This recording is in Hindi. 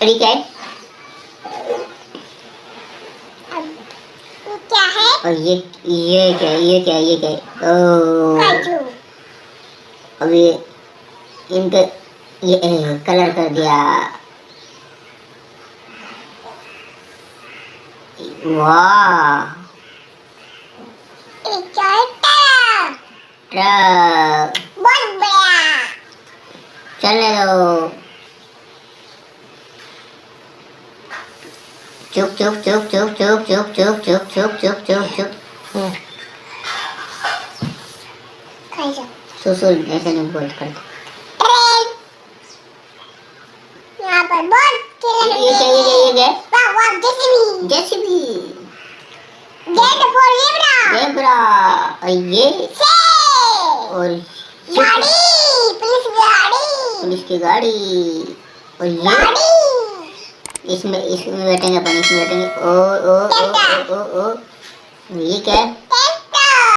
अभी क्या है? क्या है? और ये क्या है? ये क्या है? ये क्या है? ओह, अभी इनके ये कलर कर दिया। वाह, ट्रक बहुत बड़ा। चलने दो। चुप चुप चुप चुप चुप चुप चुप चुप चुप चुप चुप चुप। सुसुर ऐसे नहीं बोल कर। ट्रेन यहाँ पर बहुत ये क्या? ये क्या? ये क्या? वाह वाह JCB JCB, get for zebra zebra, और ये और गाड़ी पुलिस पुलिस गाड़ी की गाड़ी, और ये गाड़ी इसमें बैठेंगे अपन, इसमें बैठेंगे। ओ ओ ओ ओ ओ, ओ। ये क्या है?